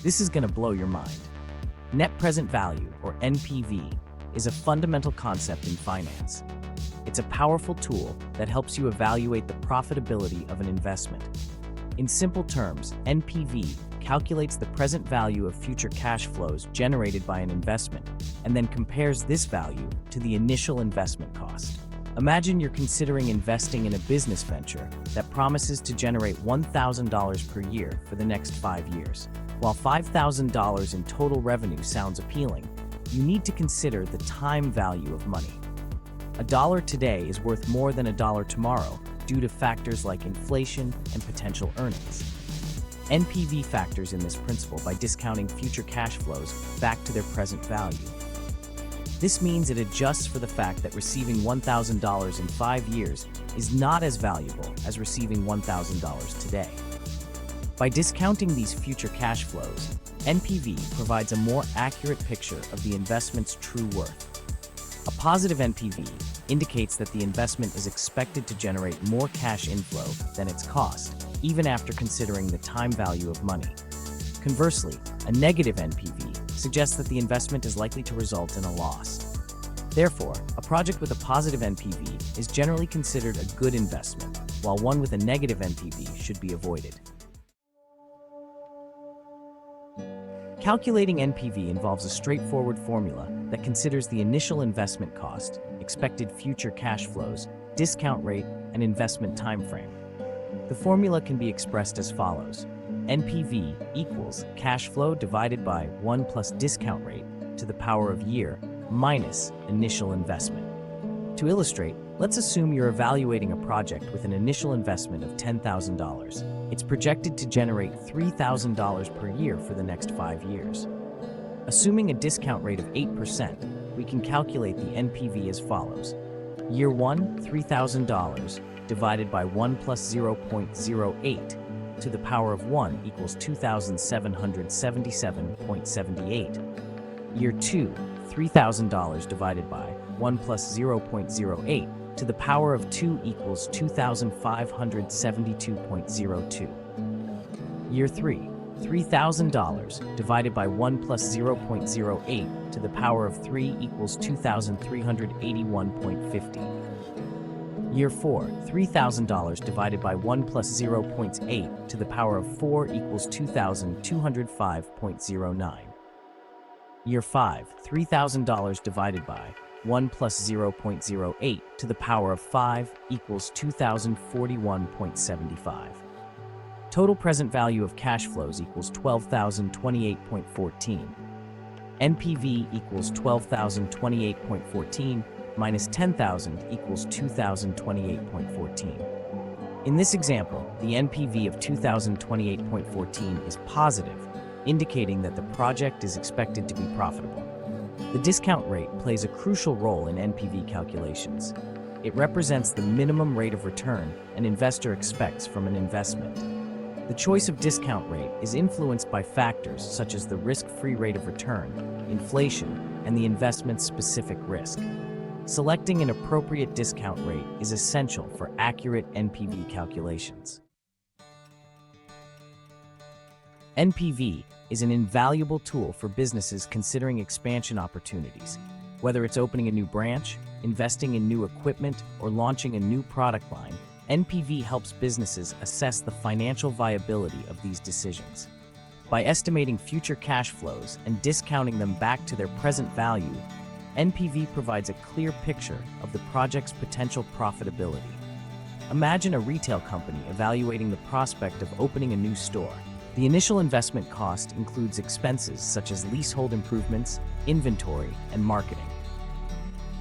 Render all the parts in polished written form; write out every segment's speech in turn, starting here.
This is going to blow your mind. Net present value, or NPV, is a fundamental concept in finance. It's a powerful tool that helps you evaluate the profitability of an investment. In simple terms, NPV calculates the present value of future cash flows generated by an investment and then compares this value to the initial investment cost. Imagine you're considering investing in a business venture that promises to generate $1,000 per year for the next 5 years. While $5,000 in total revenue sounds appealing, you need to consider the time value of money. A dollar today is worth more than a dollar tomorrow due to factors like inflation and potential earnings. NPV factors in this principle by discounting future cash flows back to their present value. This means it adjusts for the fact that receiving $1,000 in 5 years is not as valuable as receiving $1,000 today. By discounting these future cash flows, NPV provides a more accurate picture of the investment's true worth. A positive NPV indicates that the investment is expected to generate more cash inflow than its cost, even after considering the time value of money. Conversely, a negative NPV suggests that the investment is likely to result in a loss. Therefore, a project with a positive NPV is generally considered a good investment, while one with a negative NPV should be avoided. Calculating NPV involves a straightforward formula that considers the initial investment cost, expected future cash flows, discount rate, and investment timeframe. The formula can be expressed as follows: NPV equals cash flow divided by 1 plus discount rate to the power of year minus initial investment. To illustrate, let's assume you're evaluating a project with an initial investment of $10,000. It's projected to generate $3,000 per year for the next 5 years. Assuming a discount rate of 8%, we can calculate the NPV as follows. Year 1, $3,000 divided by 1 plus 0.08 to the power of 1 equals 2,777.78. Year 2, $3,000 divided by 1 plus 0.08 to the power of 2 equals 2,572.02. Year 3, $3,000 divided by 1 plus 0.08 to the power of 3 equals 2,381.50. Year 4, $3,000 divided by 1 plus 0.8 to the power of 4 equals 2,205.09. Year 5, $3,000 divided by 1 plus 0.08 to the power of 5 equals 2,041.75. Total present value of cash flows equals 12,028.14. NPV equals 12,028.14 minus 10,000 equals 2,028.14. In this example, the NPV of 2,028.14 is positive, indicating that the project is expected to be profitable. The discount rate plays a crucial role in NPV calculations. It represents the minimum rate of return an investor expects from an investment. The choice of discount rate is influenced by factors such as the risk-free rate of return, inflation, and the investment's specific risk. Selecting an appropriate discount rate is essential for accurate NPV calculations. NPV is an invaluable tool for businesses considering expansion opportunities. Whether it's opening a new branch, investing in new equipment, or launching a new product line, NPV helps businesses assess the financial viability of these decisions. By estimating future cash flows and discounting them back to their present value, NPV provides a clear picture of the project's potential profitability. Imagine a retail company evaluating the prospect of opening a new store. The initial investment cost includes expenses such as leasehold improvements, inventory, and marketing.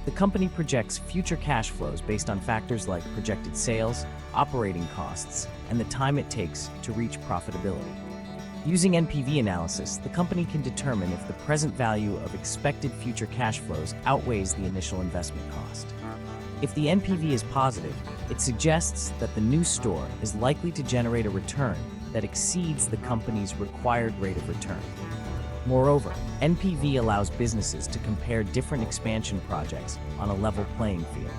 The company projects future cash flows based on factors like projected sales, operating costs, and the time it takes to reach profitability. Using NPV analysis, the company can determine if the present value of expected future cash flows outweighs the initial investment cost. If the NPV is positive, it suggests that the new store is likely to generate a return that exceeds the company's required rate of return. Moreover, NPV allows businesses to compare different expansion projects on a level playing field.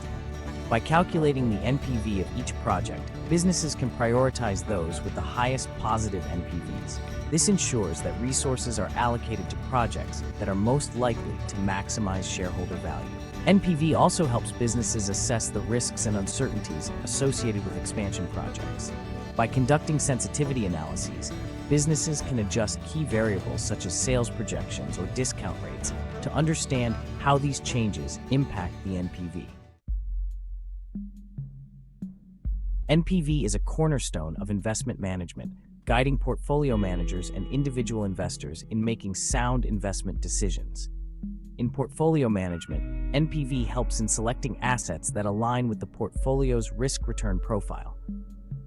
By calculating the NPV of each project, businesses can prioritize those with the highest positive NPVs. This ensures that resources are allocated to projects that are most likely to maximize shareholder value. NPV also helps businesses assess the risks and uncertainties associated with expansion projects. By conducting sensitivity analyses, businesses can adjust key variables such as sales projections or discount rates to understand how these changes impact the NPV. NPV is a cornerstone of investment management, guiding portfolio managers and individual investors in making sound investment decisions. In portfolio management, NPV helps in selecting assets that align with the portfolio's risk-return profile.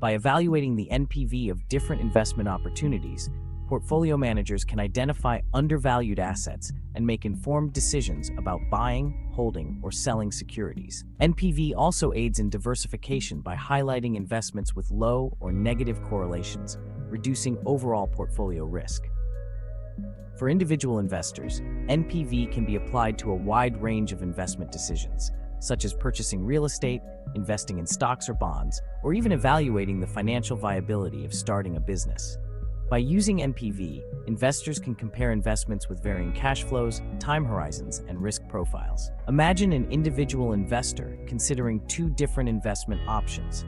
By evaluating the NPV of different investment opportunities, portfolio managers can identify undervalued assets and make informed decisions about buying, holding, or selling securities. NPV also aids in diversification by highlighting investments with low or negative correlations, reducing overall portfolio risk. For individual investors, NPV can be applied to a wide range of investment decisions, such as purchasing real estate, investing in stocks or bonds, or even evaluating the financial viability of starting a business. By using NPV, investors can compare investments with varying cash flows, time horizons, and risk profiles. Imagine an individual investor considering two different investment options: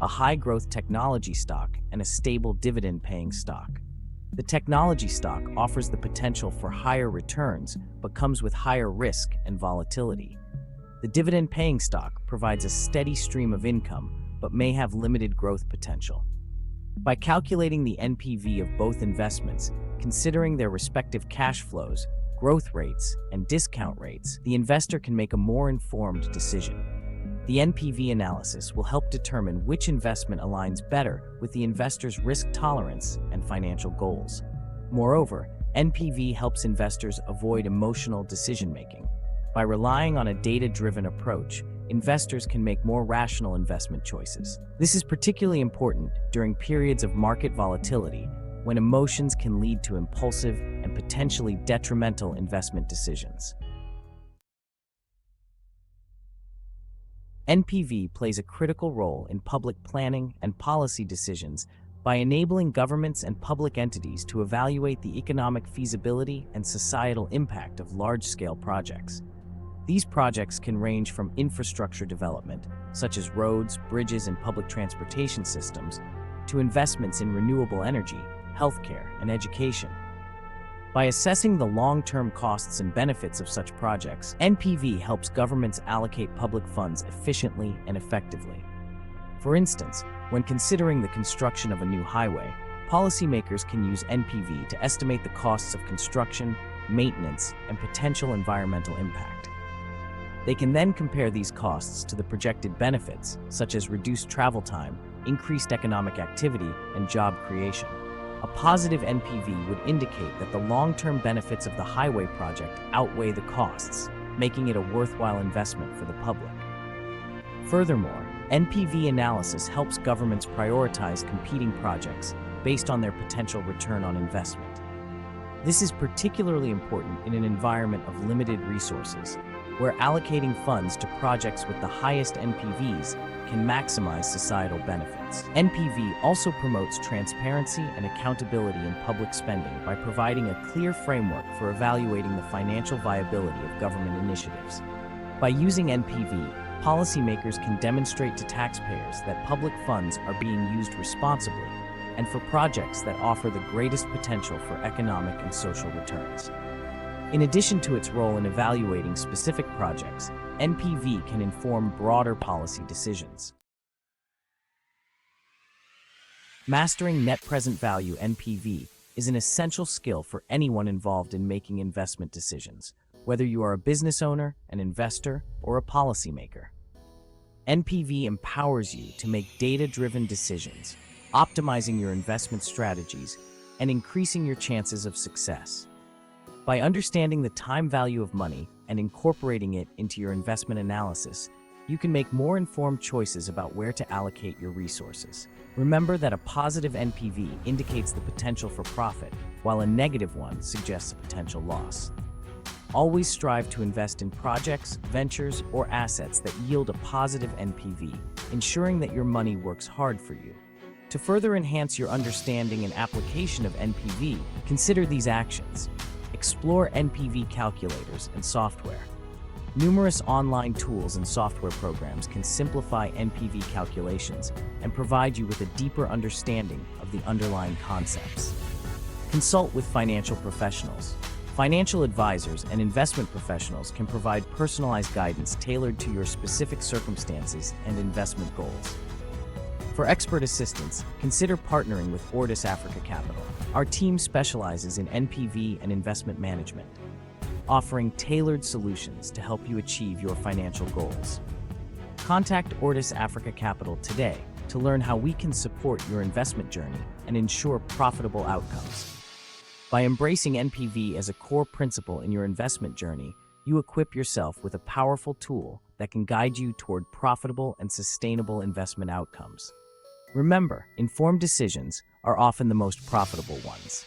a high-growth technology stock and a stable dividend-paying stock. The technology stock offers the potential for higher returns, but comes with higher risk and volatility. The dividend-paying stock provides a steady stream of income, but may have limited growth potential. By calculating the NPV of both investments, considering their respective cash flows, growth rates, and discount rates, the investor can make a more informed decision. The NPV analysis will help determine which investment aligns better with the investor's risk tolerance and financial goals. Moreover, NPV helps investors avoid emotional decision-making. By relying on a data-driven approach, investors can make more rational investment choices. This is particularly important during periods of market volatility, when emotions can lead to impulsive and potentially detrimental investment decisions. NPV plays a critical role in public planning and policy decisions by enabling governments and public entities to evaluate the economic feasibility and societal impact of large-scale projects. These projects can range from infrastructure development, such as roads, bridges, and public transportation systems, to investments in renewable energy, healthcare, and education. By assessing the long-term costs and benefits of such projects, NPV helps governments allocate public funds efficiently and effectively. For instance, when considering the construction of a new highway, policymakers can use NPV to estimate the costs of construction, maintenance, and potential environmental impact. They can then compare these costs to the projected benefits, such as reduced travel time, increased economic activity, and job creation. A positive NPV would indicate that the long-term benefits of the highway project outweigh the costs, making it a worthwhile investment for the public. Furthermore, NPV analysis helps governments prioritize competing projects based on their potential return on investment. This is particularly important in an environment of limited resources, where allocating funds to projects with the highest NPVs can maximize societal benefits. NPV also promotes transparency and accountability in public spending by providing a clear framework for evaluating the financial viability of government initiatives. By using NPV, policymakers can demonstrate to taxpayers that public funds are being used responsibly and for projects that offer the greatest potential for economic and social returns. In addition to its role in evaluating specific projects, NPV can inform broader policy decisions. Mastering net present value (NPV) is an essential skill for anyone involved in making investment decisions, whether you are a business owner, an investor, or a policymaker. NPV empowers you to make data-driven decisions, optimizing your investment strategies, and increasing your chances of success. By understanding the time value of money and incorporating it into your investment analysis, you can make more informed choices about where to allocate your resources. Remember that a positive NPV indicates the potential for profit, while a negative one suggests a potential loss. Always strive to invest in projects, ventures, or assets that yield a positive NPV, ensuring that your money works hard for you. To further enhance your understanding and application of NPV, consider these actions. Explore NPV calculators and software. Numerous online tools and software programs can simplify NPV calculations and provide you with a deeper understanding of the underlying concepts. Consult with financial professionals. Financial advisors and investment professionals can provide personalized guidance tailored to your specific circumstances and investment goals. For expert assistance, consider partnering with Ortis Africa Capital. Our team specializes in NPV and investment management, offering tailored solutions to help you achieve your financial goals. Contact Ortis Africa Capital today to learn how we can support your investment journey and ensure profitable outcomes. By embracing NPV as a core principle in your investment journey, you equip yourself with a powerful tool that can guide you toward profitable and sustainable investment outcomes. Remember, informed decisions are often the most profitable ones.